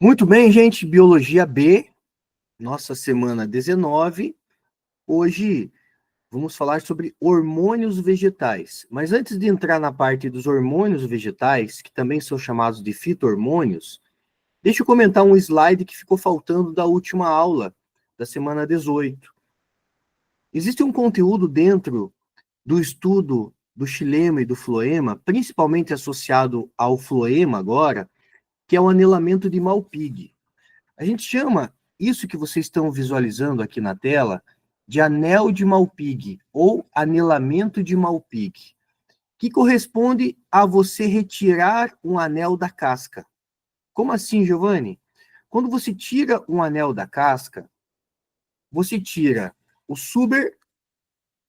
Muito bem, gente, Biologia B, nossa semana 19. Hoje vamos falar sobre hormônios vegetais. Mas antes de entrar na parte dos hormônios vegetais, que também são chamados de fito-hormônios, deixa eu comentar um slide que ficou faltando da última aula, da semana 18. Existe um conteúdo dentro do estudo do xilema e do floema, principalmente associado ao floema agora, que é o anelamento de Malpighi. A gente chama isso que vocês estão visualizando aqui na tela de anel de Malpighi ou anelamento de Malpighi, que corresponde a você retirar um anel da casca. Como assim, Giovanni? Quando você tira um anel da casca, você tira o suber,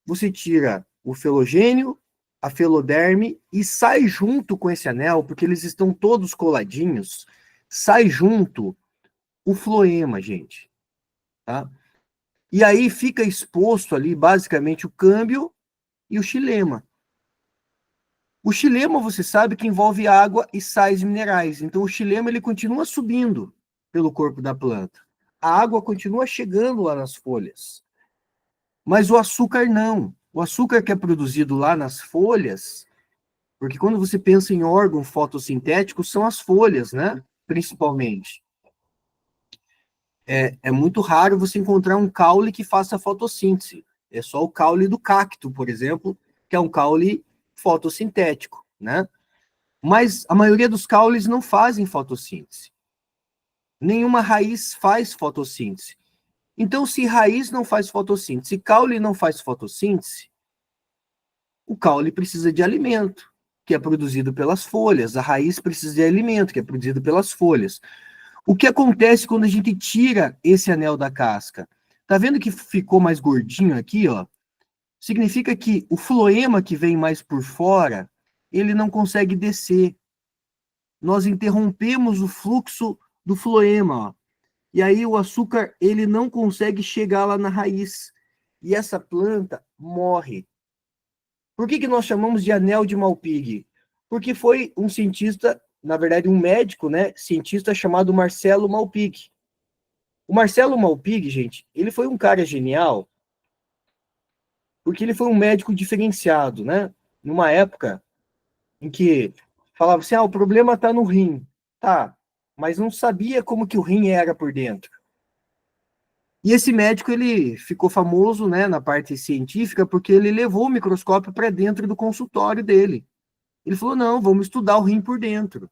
você tira o felogênio, a feloderme e sai junto com esse anel, porque eles estão todos coladinhos, sai junto o floema, gente, tá? E aí fica exposto ali, basicamente, o câmbio e o xilema. O xilema, você sabe que envolve água e sais minerais. Então, o xilema, ele continua subindo pelo corpo da planta. A água continua chegando lá nas folhas. Mas o açúcar não. O açúcar que é produzido lá nas folhas, porque quando você pensa em órgão fotossintético, são as folhas, né? Principalmente. É muito raro você encontrar um caule que faça fotossíntese. É só o caule do cacto, por exemplo, que é um caule fotossintético, né? Mas a maioria dos caules não fazem fotossíntese. Nenhuma raiz faz fotossíntese. Então, se raiz não faz fotossíntese, se caule não faz fotossíntese, o caule precisa de alimento, que é produzido pelas folhas. A raiz precisa de alimento, que é produzido pelas folhas. O que acontece quando a gente tira esse anel da casca? Tá vendo que ficou mais gordinho aqui, ó? Significa que o floema que vem mais por fora, ele não consegue descer. Nós interrompemos o fluxo do floema, ó. E aí o açúcar, ele não consegue chegar lá na raiz. E essa planta morre. Por que nós chamamos de anel de Malpighi? Porque foi um cientista, na verdade um médico, né, cientista chamado Marcelo Malpighi. O Marcelo Malpighi, gente, ele foi um cara genial, porque ele foi um médico diferenciado, né? Numa época em que falava assim, o problema está no rim. Tá, mas não sabia como que o rim era por dentro. E esse médico, ele ficou famoso, né, na parte científica, porque ele levou o microscópio para dentro do consultório dele. Ele falou, não, vamos estudar o rim por dentro.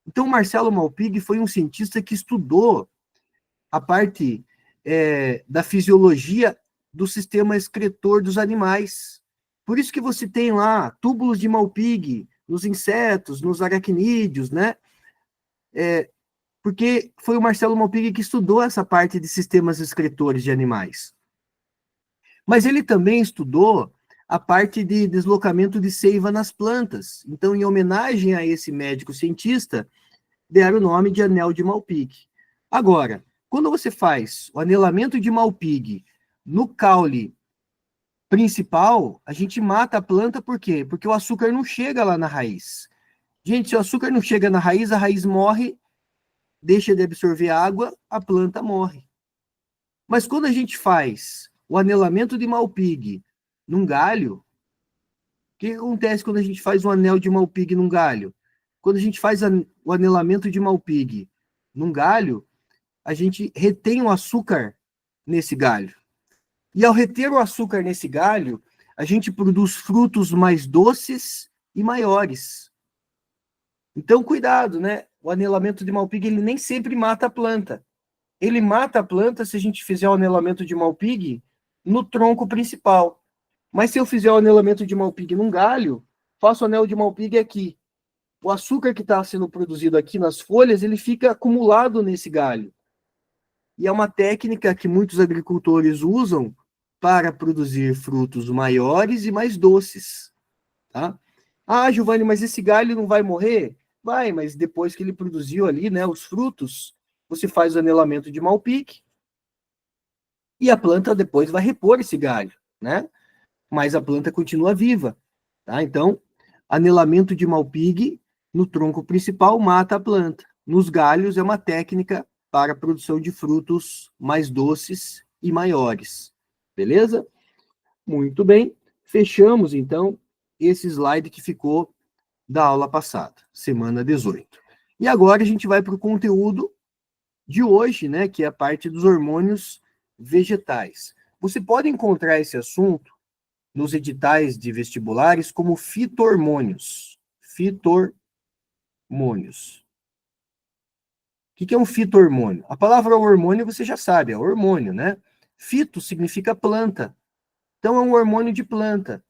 Então, o Marcelo Malpighi foi um cientista que estudou a parte da fisiologia do sistema excretor dos animais. Por isso que você tem lá túbulos de Malpighi nos insetos, nos aracnídeos, né? Porque foi o Marcelo Malpighi que estudou essa parte de sistemas excretores de animais. Mas ele também estudou a parte de deslocamento de seiva nas plantas. Então, em homenagem a esse médico cientista, deram o nome de anel de Malpighi. Agora, quando você faz o anelamento de Malpighi no caule principal, a gente mata a planta, por quê? Porque o açúcar não chega lá na raiz. Gente, se o açúcar não chega na raiz, a raiz morre, deixa de absorver água, a planta morre. Mas quando a gente faz o anelamento de Malpighi num galho, o que acontece quando a gente faz um anel de Malpighi num galho? Quando a gente faz o anelamento de Malpighi num galho, a gente retém o açúcar nesse galho. E ao reter o açúcar nesse galho, a gente produz frutos mais doces e maiores. Então, cuidado, né? O anelamento de Malpighi, ele nem sempre mata a planta. Ele mata a planta se a gente fizer o anelamento de Malpighi no tronco principal. Mas se eu fizer o anelamento de Malpighi num galho, faço o anel de Malpighi aqui. O açúcar que está sendo produzido aqui nas folhas, ele fica acumulado nesse galho. E é uma técnica que muitos agricultores usam para produzir frutos maiores e mais doces. Tá? Giovanni, mas esse galho não vai morrer? Vai, mas depois que ele produziu ali, né, os frutos, você faz o anelamento de Malpighi e a planta depois vai repor esse galho, né? Mas a planta continua viva, tá? Então, anelamento de Malpighi no tronco principal mata a planta, nos galhos é uma técnica para a produção de frutos mais doces e maiores. Beleza? Muito bem. Fechamos, então, esse slide que ficou da aula passada, semana 18. E agora a gente vai para o conteúdo de hoje, né, que é a parte dos hormônios vegetais. Você pode encontrar esse assunto nos editais de vestibulares como fito-hormônios. Fito-hormônios. O que é um fito-hormônio? A palavra hormônio você já sabe, é hormônio, né? Fito significa planta. Então é um hormônio de planta.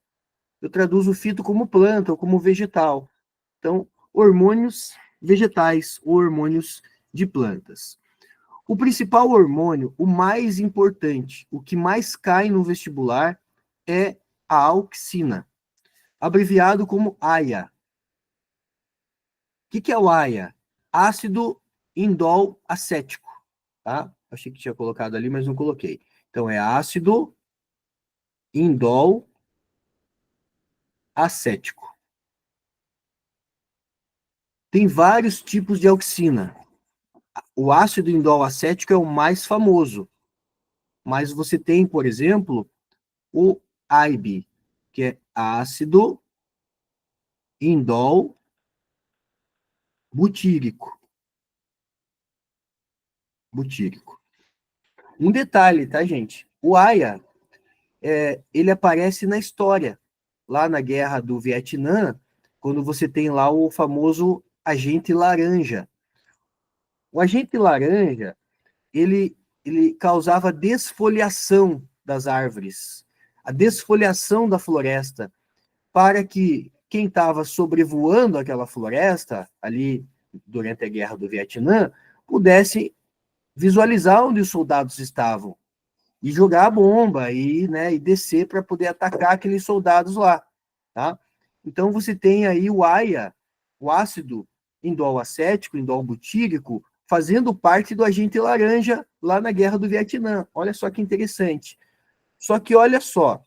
Eu traduzo fito como planta ou como vegetal. Então, hormônios vegetais ou hormônios de plantas. O principal hormônio, o mais importante, o que mais cai no vestibular é a auxina, abreviado como AIA. O que é o AIA? Ácido indol acético, tá? Achei que tinha colocado ali, mas não coloquei. Então, é ácido indol acético. Tem vários tipos de auxina. O ácido indol acético é o mais famoso, mas você tem, por exemplo, o AIB, que é ácido indol butírico. Um detalhe, tá, gente? O AIA, ele aparece na história, lá na Guerra do Vietnã, quando você tem lá o famoso agente laranja. O agente laranja, ele causava desfoliação das árvores, a desfoliação da floresta, para que quem estava sobrevoando aquela floresta, ali durante a Guerra do Vietnã, pudesse visualizar onde os soldados estavam e jogar a bomba e descer para poder atacar aqueles soldados lá, tá? Então você tem aí o AIA, o ácido indol acético, indol butírico, fazendo parte do agente laranja lá na Guerra do Vietnã. Olha só que interessante. Só que olha só,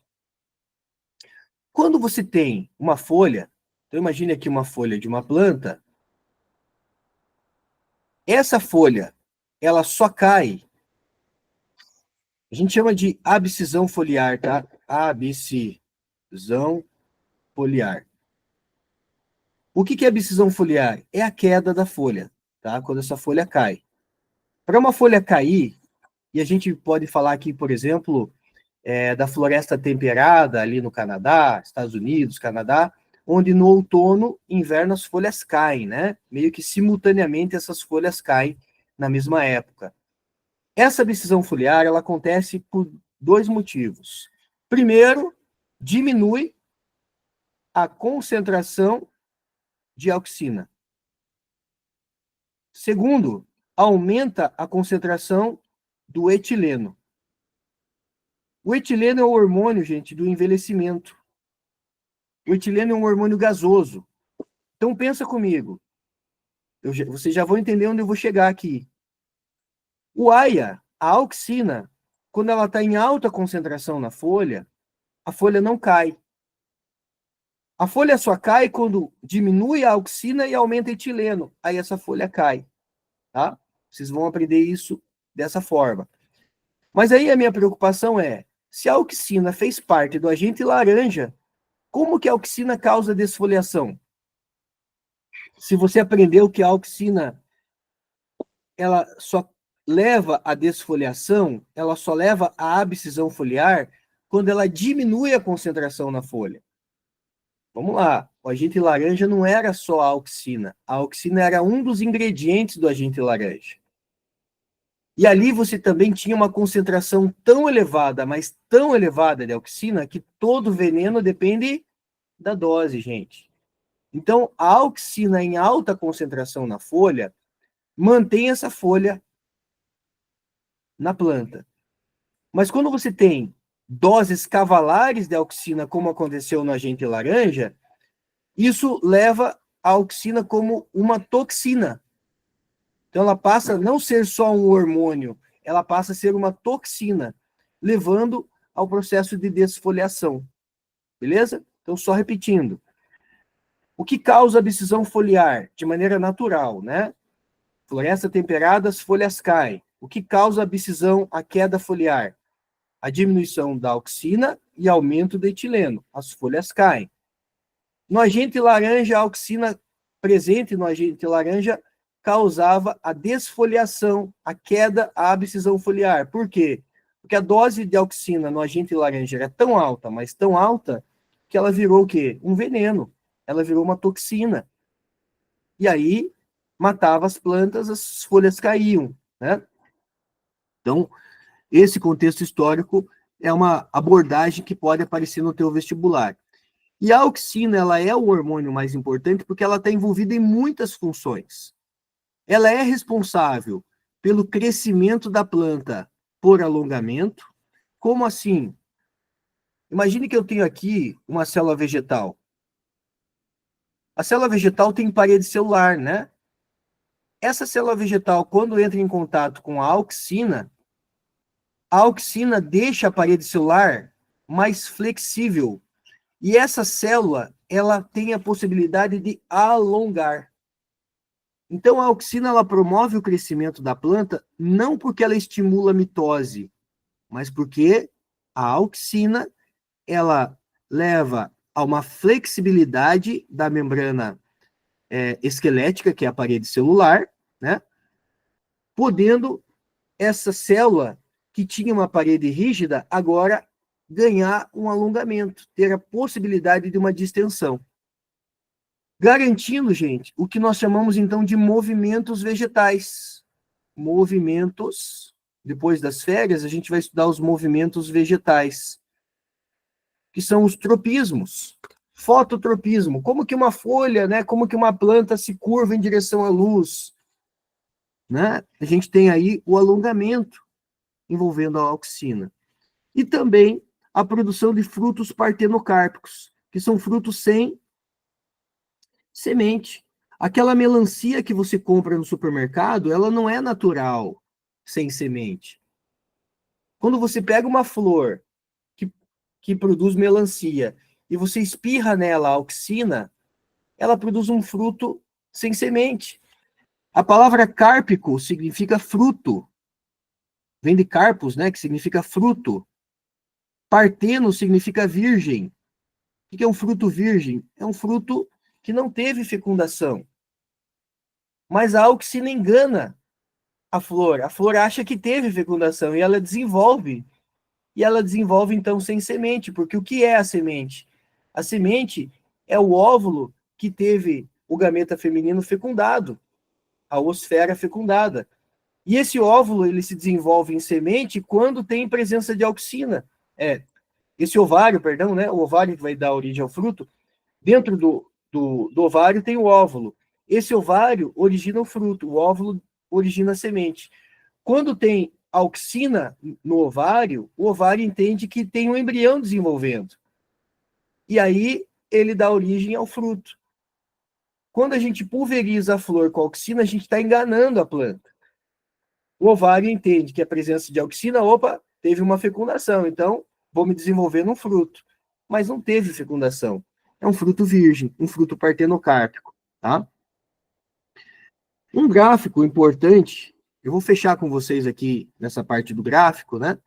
quando você tem uma folha, então imagine aqui uma folha de uma planta, essa folha, ela só cai, a gente chama de abscisão foliar, tá? Abscisão foliar. O que é abscisão foliar? É a queda da folha, tá? Quando essa folha cai. Para uma folha cair, e a gente pode falar aqui, por exemplo, da floresta temperada ali no Canadá, Estados Unidos, Canadá, onde no outono e inverno as folhas caem, né? Meio que simultaneamente essas folhas caem na mesma época. Essa abscisão foliar, ela acontece por dois motivos. Primeiro, diminui a concentração de auxina. Segundo, aumenta a concentração do etileno. O etileno é o hormônio, gente, do envelhecimento. O etileno é um hormônio gasoso. Então pensa comigo. Vocês já vão entender onde eu vou chegar aqui. O AIA, a auxina, quando ela está em alta concentração na folha, a folha não cai. A folha só cai quando diminui a auxina e aumenta o etileno. Aí essa folha cai, tá? Vocês vão aprender isso dessa forma. Mas aí a minha preocupação é, se a auxina fez parte do agente laranja, como que a auxina causa desfoliação? Se você aprendeu que a auxina ela só leva à desfoliação, ela só leva à abscisão foliar quando ela diminui a concentração na folha. Vamos lá, o agente laranja não era só a auxina era um dos ingredientes do agente laranja. E ali você também tinha uma concentração tão elevada, mas tão elevada de auxina, que todo veneno depende da dose, gente. Então, a auxina em alta concentração na folha mantém essa folha na planta. Mas quando você tem doses cavalares de auxina, como aconteceu no agente laranja, isso leva a auxina como uma toxina. Então ela passa a não ser só um hormônio, ela passa a ser uma toxina, levando ao processo de desfoliação. Beleza? Então só repetindo. O que causa abscisão foliar de maneira natural, né? floresta temperada, as folhas caem. O que causa a abscisão, a queda foliar? A diminuição da auxina e aumento do etileno. As folhas caem. No agente laranja, a auxina presente no agente laranja causava a desfoliação, a queda, a abscisão foliar. Por quê? Porque a dose de auxina no agente laranja era tão alta, mas tão alta, que ela virou o quê? Um veneno. Ela virou uma toxina. E aí, matava as plantas, as folhas caíam, né? Então, esse contexto histórico é uma abordagem que pode aparecer no teu vestibular. E a auxina, ela é o hormônio mais importante porque ela está envolvida em muitas funções. Ela é responsável pelo crescimento da planta por alongamento. Como assim? Imagine que eu tenho aqui uma célula vegetal. A célula vegetal tem parede celular, né? Essa célula vegetal, quando entra em contato com a auxina deixa a parede celular mais flexível. E essa célula, ela tem a possibilidade de alongar. Então, a auxina, ela promove o crescimento da planta, não porque ela estimula a mitose, mas porque a auxina, ela leva a uma flexibilidade da membrana esquelética, que é a parede celular, né? Podendo essa célula, que tinha uma parede rígida, agora ganhar um alongamento, ter a possibilidade de uma distensão. Garantindo, gente, o que nós chamamos, então, de movimentos vegetais. Movimentos, depois das férias, a gente vai estudar os movimentos vegetais, que são os tropismos. Fototropismo, como que uma folha, né, como que uma planta se curva em direção à luz, né? A gente tem aí o alongamento envolvendo a auxina. E também a produção de frutos partenocárpicos, que são frutos sem semente. Aquela melancia que você compra no supermercado, ela não é natural sem semente. Quando você pega uma flor que produz melancia e você espirra nela a auxina, ela produz um fruto sem semente. A palavra cárpico significa fruto. Vem de carpos, né, que significa fruto. Parteno significa virgem. O que é um fruto virgem? É um fruto que não teve fecundação. Mas a auxina engana a flor. A flor acha que teve fecundação e ela desenvolve. E ela desenvolve, então, sem semente. Porque o que é a semente? A semente é o óvulo que teve o gameta feminino fecundado, a oosfera fecundada. E esse óvulo, ele se desenvolve em semente quando tem presença de auxina. Esse ovário, perdão, né? O ovário que vai dar origem ao fruto, dentro do ovário tem o óvulo. Esse ovário origina o fruto, o óvulo origina a semente. Quando tem auxina no ovário, o ovário entende que tem um embrião desenvolvendo. E aí ele dá origem ao fruto. Quando a gente pulveriza a flor com auxina, a gente está enganando a planta. O ovário entende que a presença de auxina, teve uma fecundação, então vou me desenvolver num fruto. Mas não teve fecundação. É um fruto virgem, um fruto partenocárpico, tá? Um gráfico importante, eu vou fechar com vocês aqui nessa parte do gráfico, né?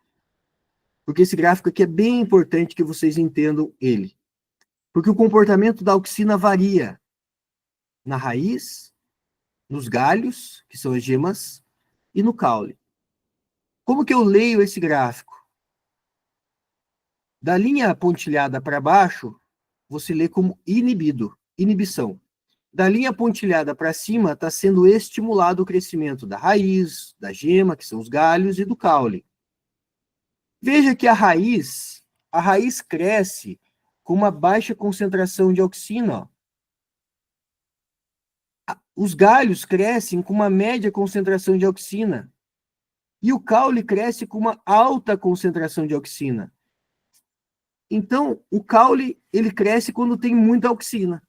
Porque esse gráfico aqui é bem importante que vocês entendam ele. Porque o comportamento da auxina varia na raiz, nos galhos, que são as gemas, e no caule. Como que eu leio esse gráfico? Da linha pontilhada para baixo, você lê como inibição. Da linha pontilhada para cima, está sendo estimulado o crescimento da raiz, da gema, que são os galhos, e do caule. Veja que a raiz cresce com uma baixa concentração de auxina. Ó. Os galhos crescem com uma média concentração de auxina. E o caule cresce com uma alta concentração de auxina. Então, o caule, ele cresce quando tem muita auxina.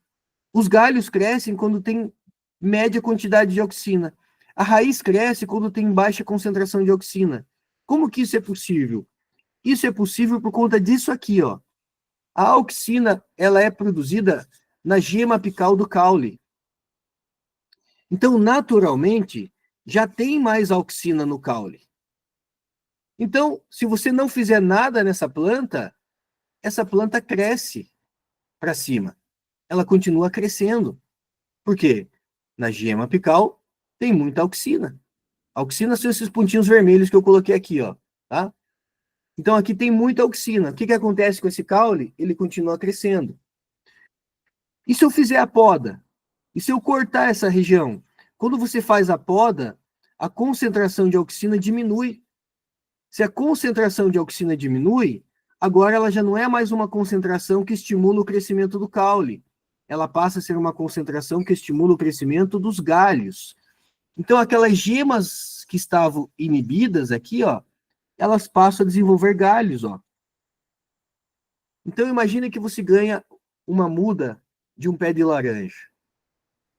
Os galhos crescem quando tem média quantidade de auxina. A raiz cresce quando tem baixa concentração de auxina. Como que isso é possível? Isso é possível por conta disso aqui, ó. A auxina, ela é produzida na gema apical do caule. Então, naturalmente, já tem mais auxina no caule. Então, se você não fizer nada nessa planta, essa planta cresce para cima. Ela continua crescendo. Por quê? Na gema apical tem muita auxina. Auxina são esses pontinhos vermelhos que eu coloquei aqui, ó, tá? Então aqui tem muita auxina. O que acontece com esse caule? Ele continua crescendo. E se eu fizer a poda? E se eu cortar essa região? Quando você faz a poda, a concentração de auxina diminui. Se a concentração de auxina diminui, agora ela já não é mais uma concentração que estimula o crescimento do caule. Ela passa a ser uma concentração que estimula o crescimento dos galhos. Então, aquelas gemas que estavam inibidas aqui, ó, elas passam a desenvolver galhos, ó. Então, imagine que você ganha uma muda de um pé de laranja.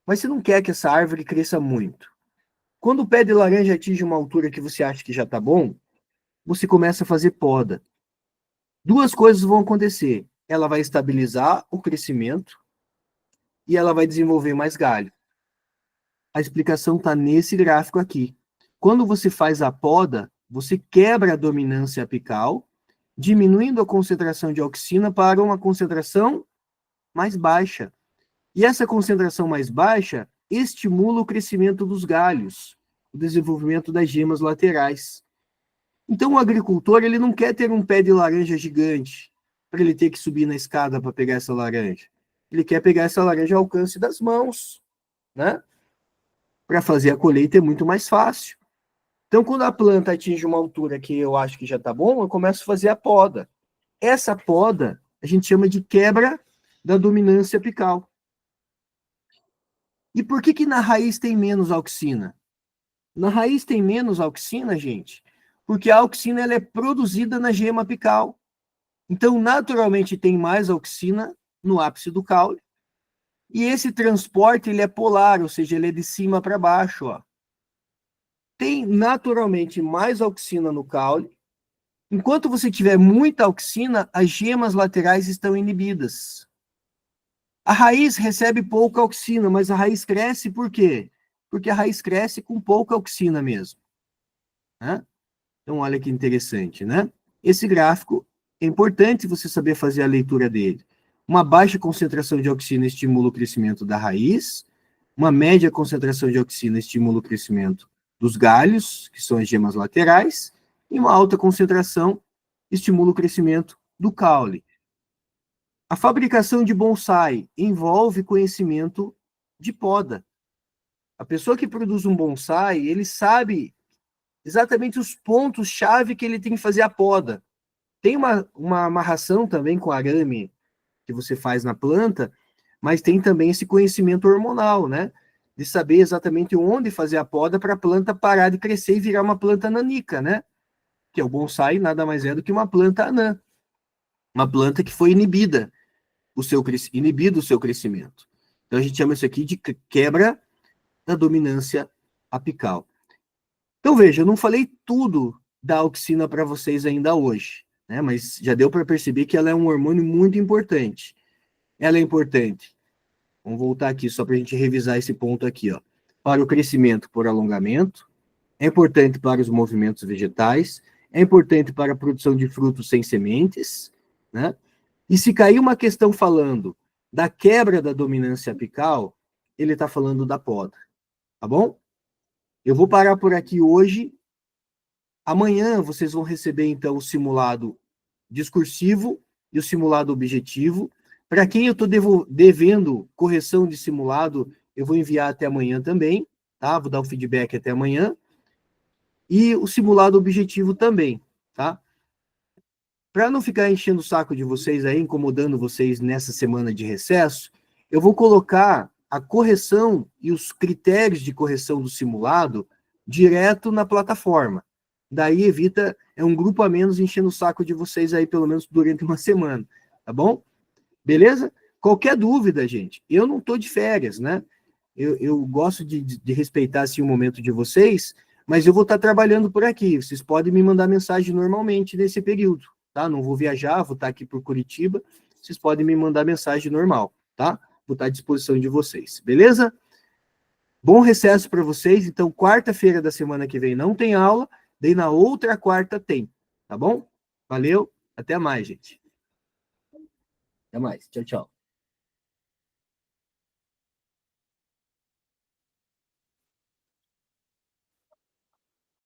Mas você não quer que essa árvore cresça muito. Quando o pé de laranja atinge uma altura que você acha que já está bom, você começa a fazer poda. Duas coisas vão acontecer. Ela vai estabilizar o crescimento e ela vai desenvolver mais galho. A explicação está nesse gráfico aqui. Quando você faz a poda, você quebra a dominância apical, diminuindo a concentração de auxina para uma concentração mais baixa. E essa concentração mais baixa estimula o crescimento dos galhos, o desenvolvimento das gemas laterais. Então, o agricultor ele não quer ter um pé de laranja gigante para ele ter que subir na escada para pegar essa laranja. Ele quer pegar essa laranja ao alcance das mãos, né? Para fazer a colheita é muito mais fácil. Então, quando a planta atinge uma altura que eu acho que já está bom, eu começo a fazer a poda. Essa poda a gente chama de quebra da dominância apical. E por que na raiz tem menos auxina? Na raiz tem menos auxina, gente, porque a auxina ela é produzida na gema apical. Então, naturalmente, tem mais auxina no ápice do caule. E esse transporte ele é polar, ou seja, ele é de cima para baixo. Ó. Tem naturalmente mais auxina no caule. Enquanto você tiver muita auxina, as gemas laterais estão inibidas. A raiz recebe pouca auxina, mas a raiz cresce por quê? Porque a raiz cresce com pouca auxina mesmo. Né? Então, olha que interessante, né? Esse gráfico, é importante você saber fazer a leitura dele. Uma baixa concentração de auxina estimula o crescimento da raiz, uma média concentração de auxina estimula o crescimento dos galhos, que são as gemas laterais, e uma alta concentração estimula o crescimento do caule. A fabricação de bonsai envolve conhecimento de poda. A pessoa que produz um bonsai, ele sabe exatamente os pontos-chave que ele tem que fazer a poda. Tem uma amarração também com arame que você faz na planta, mas tem também esse conhecimento hormonal, né? De saber exatamente onde fazer a poda para a planta parar de crescer e virar uma planta nanica, né? Que é o bonsai nada mais é do que uma planta anã. Uma planta que foi inibido o seu crescimento. Então a gente chama isso aqui de quebra da dominância apical. Então veja, eu não falei tudo da auxina para vocês ainda hoje, né? Mas já deu para perceber que ela é um hormônio muito importante. Ela é importante. Vamos voltar aqui só para a gente revisar esse ponto aqui, ó. Para o crescimento por alongamento, é importante para os movimentos vegetais, é importante para a produção de frutos sem sementes, né? E se cair uma questão falando da quebra da dominância apical, ele está falando da poda, tá bom? Eu vou parar por aqui hoje. Amanhã vocês vão receber, então, o simulado discursivo e o simulado objetivo. Para quem eu estou devendo correção de simulado, eu vou enviar até amanhã também, tá? Vou dar o feedback até amanhã. E o simulado objetivo também, tá? Para não ficar enchendo o saco de vocês aí, incomodando vocês nessa semana de recesso, eu vou colocar a correção e os critérios de correção do simulado direto na plataforma. Daí evita, é um grupo a menos enchendo o saco de vocês aí, pelo menos durante uma semana, tá bom? Beleza? Qualquer dúvida, gente, eu não estou de férias, né? Eu gosto de respeitar assim, o momento de vocês, mas eu vou estar trabalhando por aqui. Vocês podem me mandar mensagem normalmente nesse período, tá? Não vou viajar, vou estar aqui por Curitiba. Vocês podem me mandar mensagem normal, tá? Vou estar à disposição de vocês, beleza? Bom recesso para vocês. Então, quarta-feira da semana que vem não tem aula, daí na outra quarta tem, tá bom? Valeu, até mais, gente. Até mais. Tchau, tchau.